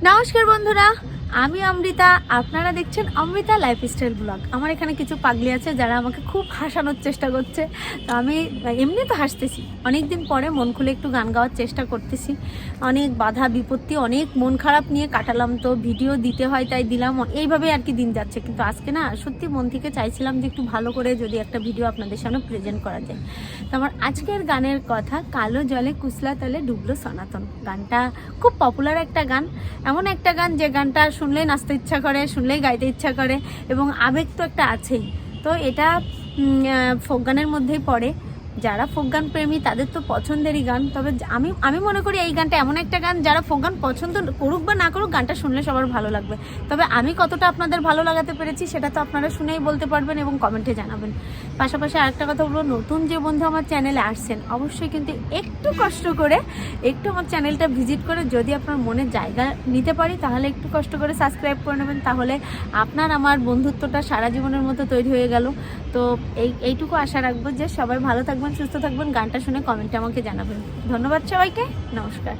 নমস্কার বন্ধুরা, আমি অমৃতা। আপনারা দেখছেন অমৃতা লাইফস্টাইল ব্লগ। আমার এখানে কিছু পাগলি আছে যারা আমাকে খুব হাসানোর চেষ্টা করছে। তো আমি এমনি তো হাসতেছি, অনেক দিন পরে মন খুলে একটু গান গাওয়ার চেষ্টা করতেছি। অনেক বাধা বিপত্তি, অনেক মন খারাপ নিয়ে কাটালাম, তো ভিডিও দিতে হয় তাই দিলাম। এইভাবে আর কি দিন যাচ্ছে, কিন্তু আজকে না সত্যি মন থেকে চাইছিলাম যে একটু ভালো করে যদি একটা ভিডিও আপনাদের সামনে প্রেজেন্ট করা যায়। তো আমার আজকের গানের কথা কালো জলে কুচলা তলে ডুবলো সনাতন। গানটা খুব পপুলার একটা গান, এমন একটা গান যে গানটা শুনলেই নাচতে ইচ্ছা করে, শুনলেই গাইতে ইচ্ছা করে, এবং আবেগ তো একটা আছেই। তো এটা ফোক গানের মধ্যেই পড়ে। যারা ফোক গান প্রেমী তাদের তো পছন্দেরই গান। তবে আমি মনে করি এই গানটা এমন একটা গান, যারা ফোক গান পছন্দ করুক বা না করুক, গানটা শুনলে সবার ভালো লাগবে। তবে আমি কতটা আপনাদের ভালো লাগাতে পেরেছি সেটা তো আপনারা শুনেই বলতে পারবেন এবং কমেন্টে জানাবেন। পাশাপাশি আরেকটা কথা বলবো, নতুন যে বন্ধু আমার চ্যানেলে আসছেন অবশ্যই কিন্তু একটু কষ্ট করে একটু আমার চ্যানেলটা ভিজিট করে যদি আপনার মনে জায়গা নিতে পারি তাহলে একটু কষ্ট করে সাবস্ক্রাইব করে নেবেন। তাহলে আপনার আমার বন্ধুত্বটা সারা জীবনের মতো তৈরি হয়ে গেল। তো এইটুকু আশা রাখবো যে সবাই ভালো থাকবেন, সুস্থ থাকবেন। গানটা শুনে কমেন্টে আমাকে জানাবেন। ধন্যবাদ সবাইকে, নমস্কার।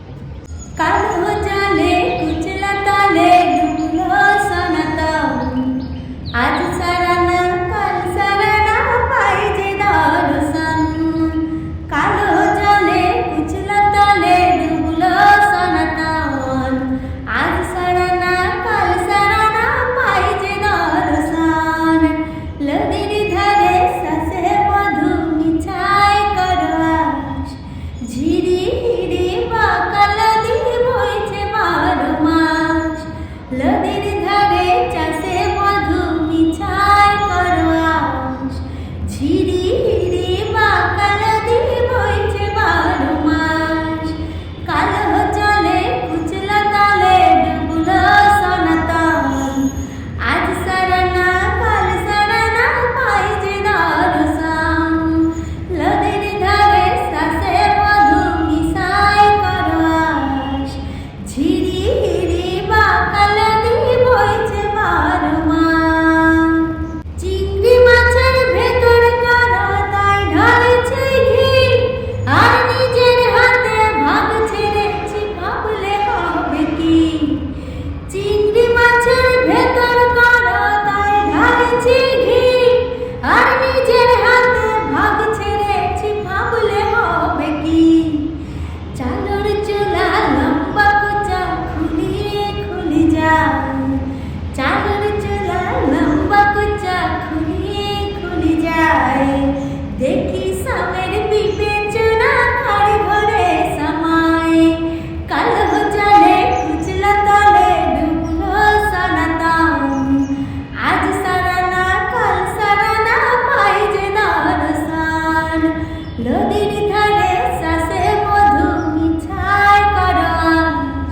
কালো জলে কুচলা তলে ডুবলো সনাতন, আজ সারানা কাল সারানা পাই যে দর্শন। কালো জলে কুচলা তলে ডুবলো সনাতন, আজ সারানা কাল সারানা পাই যে দর্শন। নদীর ধারে শাসে মধু মিছাই করবাস, ঝিরি হিরি বাকাল দিয়ে বইছে 12 মাস। নদীর ধারে চাষে মধু মিছাই করবাস, ঝিরি হিরি বাকাল দিয়ে বইছে 12 মাস। কালো জলে কুচলা তলে ডুবলো সনাতন, আজ সারানা কাল সারানা পাই যে দর্শন। নদীর ধারে শাসে মধু মিশাই করবাস, ঝিরি হিরি বাকাল দিয়ে বইছে 12 মাস। চিংড়ি মাছের ভেতর কারা তাই ঢালেছে ঘি, আর নিজের হাতে ভাগ ছেড়েছি ভাবলে হবে কি। চিংড়ি মাছের ভেতর কারা তাই ঢালেছি ঘি, আর নিজের হাতে ভাগ ছেড়েছি ভাবলে হবে কি। চালর চুলা লম্বা কোচা খুলিয়ে খুলি যায়, চালর চুলা লম্বা কোচা খুলিয়ে খুলি যায়। দেখি সামের বিবেচনা খাড়ি ঘরে সামায়, কালো জলে কুচলা তলে ডুবলো সনাতন, আজ সারানা কাল সারানা পাই যে দর্শন। নদীর ধারে শাসে মধু মিছাই করবাস,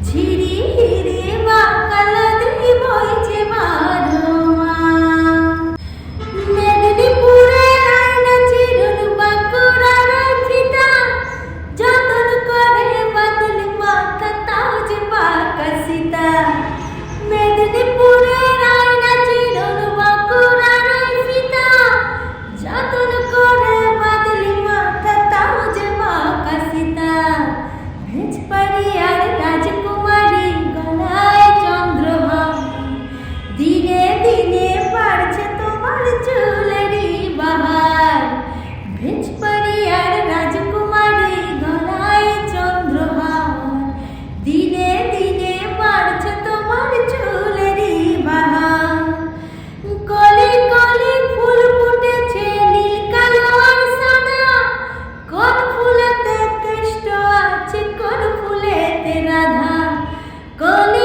ঝিরি হিরি বাকাল দিয়ে বইছে 12 মাস। মেদিনীপুরে আয়না চিরুন বাঁকুড়ার ফিতা, যতন করে বাদলি মাথা তাও যে পাকা সীতা। মেদিনীপুরে আয়না চিরুন বাঁকুড়ার ফিতা, যতন করে বাদলি মাথা তাও যে পাকা সীতা। ভেজপাড়িয়ার রাজকুমারী গলায় চন্দ্রহার, দিনে দিনে বাড়ছে তোমার চুলেরই বাহার। ভেজপাড়িয়ার রাজকুমারী গলায় চন্দ্রহার, দিনে দিনে বাড়ছে তোমার চুলেরই বাহার। কলি কলি ফুল ফুটেছে নীল কালো আর সাদা, কোন ফুলেতে কৃষ্ণ আছে কোন ফুলেতে রাধা। কলি